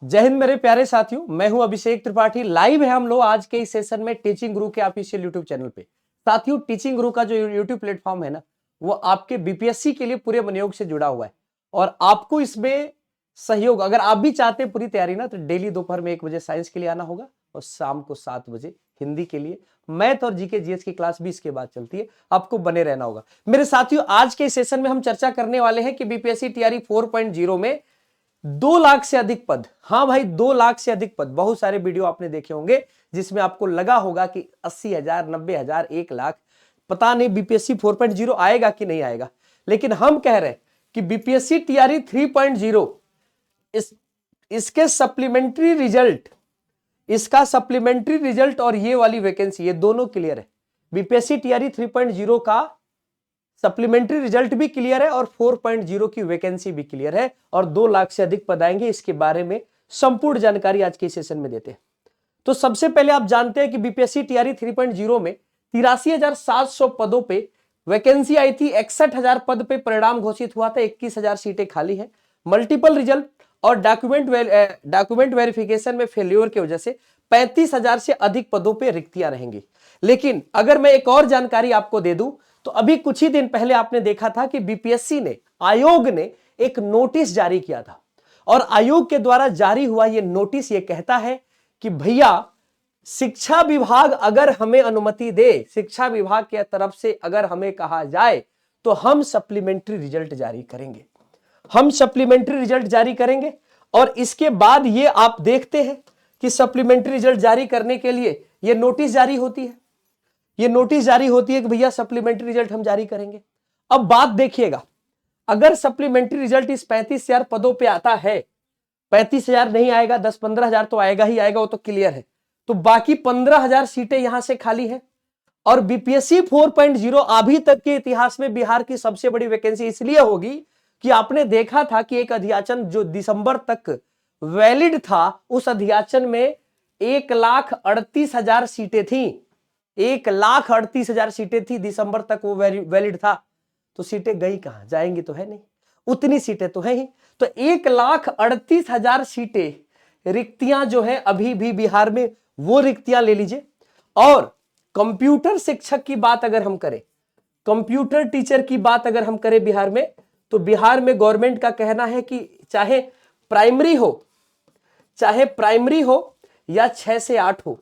जय हिंद मेरे प्यारे साथियों, मैं हूं अभिषेक त्रिपाठी। लाइव है हम लोग आज के इस सेशन में टीचिंग गुरु के ऑफिशियल यूट्यूब चैनल पे। साथियों, टीचिंग गुरु का जो यूट्यूब प्लेटफॉर्म है ना, वो आपके बीपीएससी के लिए पूरे मनोयोग से जुड़ा हुआ है और आपको इसमें सहयोग, अगर आप भी चाहते हैं पूरी तैयारी ना, तो डेली दोपहर में 1 बजे साइंस के लिए आना होगा और शाम को 7 बजे हिंदी के लिए। मैथ और जीके जीएस की क्लास भी इसके बाद चलती है, आपको बने रहना होगा। मेरे साथियों, आज के सेशन में हम चर्चा करने वाले हैं कि बीपीएससी तैयारी 4.0 में 2 लाख से अधिक पद। हाँ भाई, 2 लाख से अधिक पद। बहुत सारे वीडियो आपने देखे होंगे जिसमें आपको लगा होगा कि 80,000, 90,000, 1 लाख, पता नहीं बीपीएससी 4.0 आएगा कि नहीं आएगा। लेकिन हम कह रहे हैं कि बीपीएससी तैयारी 3.0 इसके सप्लीमेंट्री रिजल्ट, इसका सप्लीमेंट्री रिजल्ट और ये वाली वैकेंसी, ये दोनों क्लियर है। बीपीएससी तैयारी 3.0 का सप्लीमेंट्री रिजल्ट भी क्लियर है और 4.0 की वैकेंसी भी क्लियर है और 2 लाख से अधिक पद आएंगे। इसके बारे में संपूर्ण जानकारी आज के सेशन में देते हैं। तो सबसे पहले आप जानते हैं कि बीपीएससी तैयारी 3.0 में 83,700 पदों पे वैकेंसी आई थी। 61,000 पद पे परिणाम घोषित हुआ था। 21,000 सीटें खाली हैं। मल्टीपल रिजल्ट और डॉक्यूमेंट वेरिफिकेशन में फेल्योर की वजह से 35,000 से अधिक पदों पे रिक्तियां रहेंगी। लेकिन अगर मैं एक और जानकारी आपको दे दूं, तो अभी कुछ ही दिन पहले आपने देखा था कि बीपीएससी ने, आयोग ने एक नोटिस जारी किया था और आयोग के द्वारा जारी हुआ यह नोटिस ये कहता है कि भैया, शिक्षा विभाग अगर हमें अनुमति दे, शिक्षा विभाग की तरफ से अगर हमें कहा जाए, तो हम सप्लीमेंट्री रिजल्ट जारी करेंगे। हम सप्लीमेंट्री रिजल्ट जारी करेंगे और इसके बाद ये आप देखते हैं कि सप्लीमेंट्री रिजल्ट जारी करने के लिए यह नोटिस जारी होती है। ये नोटिस जारी होती है कि भैया सप्लीमेंट्री रिजल्ट हम जारी करेंगे। अब बात देखिएगा, अगर सप्लीमेंट्री रिजल्ट इस 35,000 पदों पे आता है, 35,000 नहीं आएगा, 10-15,000 तो आएगा ही आएगा, वो तो क्लियर है। तो बाकी 15,000 सीटें यहां से खाली है और बीपीएससी 4.0 अभी तक के इतिहास में बिहार की सबसे बड़ी वैकेंसी इसलिए होगी कि आपने देखा था कि एक अध्याचन जो दिसंबर तक वैलिड था, उस अध्याचन में 1,38,000 सीटें थी। 1,38,000 सीटें थी, दिसंबर तक वो वैलिड था। तो सीटें गई कहां? जाएंगी तो है नहीं, उतनी सीटें तो है ही। तो 1,38,000 सीटें रिक्तियां जो है अभी भी बिहार में, वो रिक्तियां ले लीजिए। और कंप्यूटर शिक्षक की बात अगर हम करें, कंप्यूटर टीचर की बात अगर हम करें बिहार में, तो बिहार में गवर्नमेंट का कहना है कि चाहे प्राइमरी हो या 6 से 8 हो,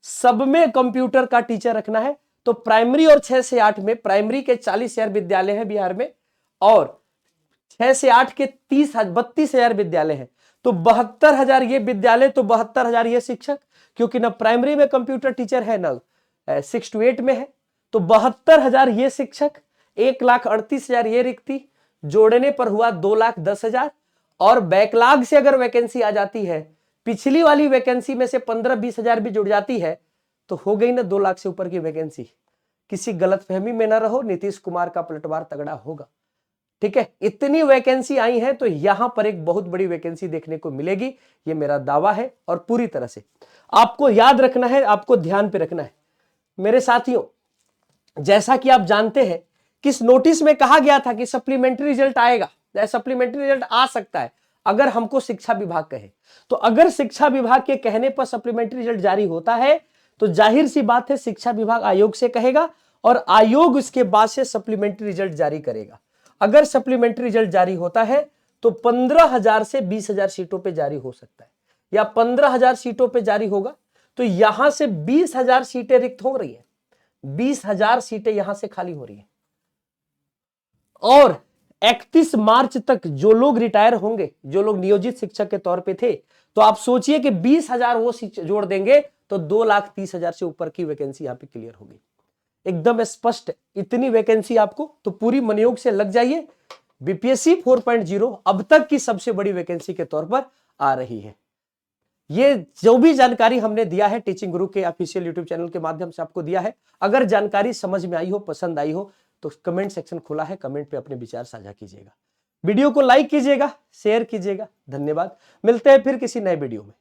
सब में कंप्यूटर का टीचर रखना है। तो प्राइमरी और 6 से 8 में, प्राइमरी के 40,000 विद्यालय हैं बिहार में और 6 से 8 के 32,000 विद्यालय हैं। तो 72,000 ये विद्यालय, तो 72,000 ये शिक्षक, क्योंकि ना प्राइमरी में कंप्यूटर टीचर है ना 6 to 8 में है। तो 72,000 ये शिक्षक, 1,38,000 ये रिक्ति, जोड़ने पर हुआ 2,10,000। और बैकलॉग से अगर वैकेंसी आ जाती है, पिछली वाली वैकेंसी में से 15-20,000 भी जुड़ जाती है, तो हो गई ना 2 लाख से ऊपर की वैकेंसी। किसी गलतफहमी में ना रहो, नीतीश कुमार का पलटवार तगड़ा होगा। ठीक है, इतनी वैकेंसी आई है तो यहां पर एक बहुत बड़ी वैकेंसी देखने को मिलेगी, ये मेरा दावा है। और पूरी तरह से आपको याद रखना है, आपको ध्यान पे रखना है मेरे साथियों। जैसा कि आप जानते हैं कि इस नोटिस में कहा गया था कि सप्लीमेंट्री रिजल्ट आएगा, सप्लीमेंट्री रिजल्ट आ सकता है अगर हमको शिक्षा विभाग कहे। तो अगर शिक्षा विभाग के कहने पर सप्लीमेंट्री रिजल्ट जारी होता है, तो जाहिर सी बात है शिक्षा विभाग आयोग से कहेगा और आयोग उसके बाद से सप्लीमेंट्री रिजल्ट जारी करेगा। अगर सप्लीमेंट्री रिजल्ट जारी होता है तो 15,000 से 20,000 सीटों पे जारी हो सकता है, या 15,000 सीटों पे जारी होगा। तो यहां से 20,000 सीटें रिक्त हो रही है, 20,000 सीटें यहां से खाली हो रही है। और 31 मार्च तक जो लोग रिटायर होंगे, जो लोग नियोजित शिक्षक के तौर पे थे, तो आप सोचिए कि 20,000 वो जोड़ देंगे तो 2,30,000 से ऊपर की वैकेंसी यहां पे क्लियर होगी। एकदम स्पष्ट इतनी वैकेंसी आपको, तो पूरी मनोयोग से लग जाइए। बीपीएससी 4.0 अब तक की सबसे बड़ी वैकेंसी के तौर पर आ रही है। ये जो भी जानकारी हमने दिया है टीचिंग गुरु के ऑफिशियल यूट्यूब चैनल के माध्यम से आपको दिया है। अगर जानकारी समझ में आई हो, पसंद आई हो, तो कमेंट सेक्शन खुला है, कमेंट पे अपने विचार साझा कीजिएगा। वीडियो को लाइक कीजिएगा, शेयर कीजिएगा। धन्यवाद। मिलते हैं फिर किसी नए वीडियो में।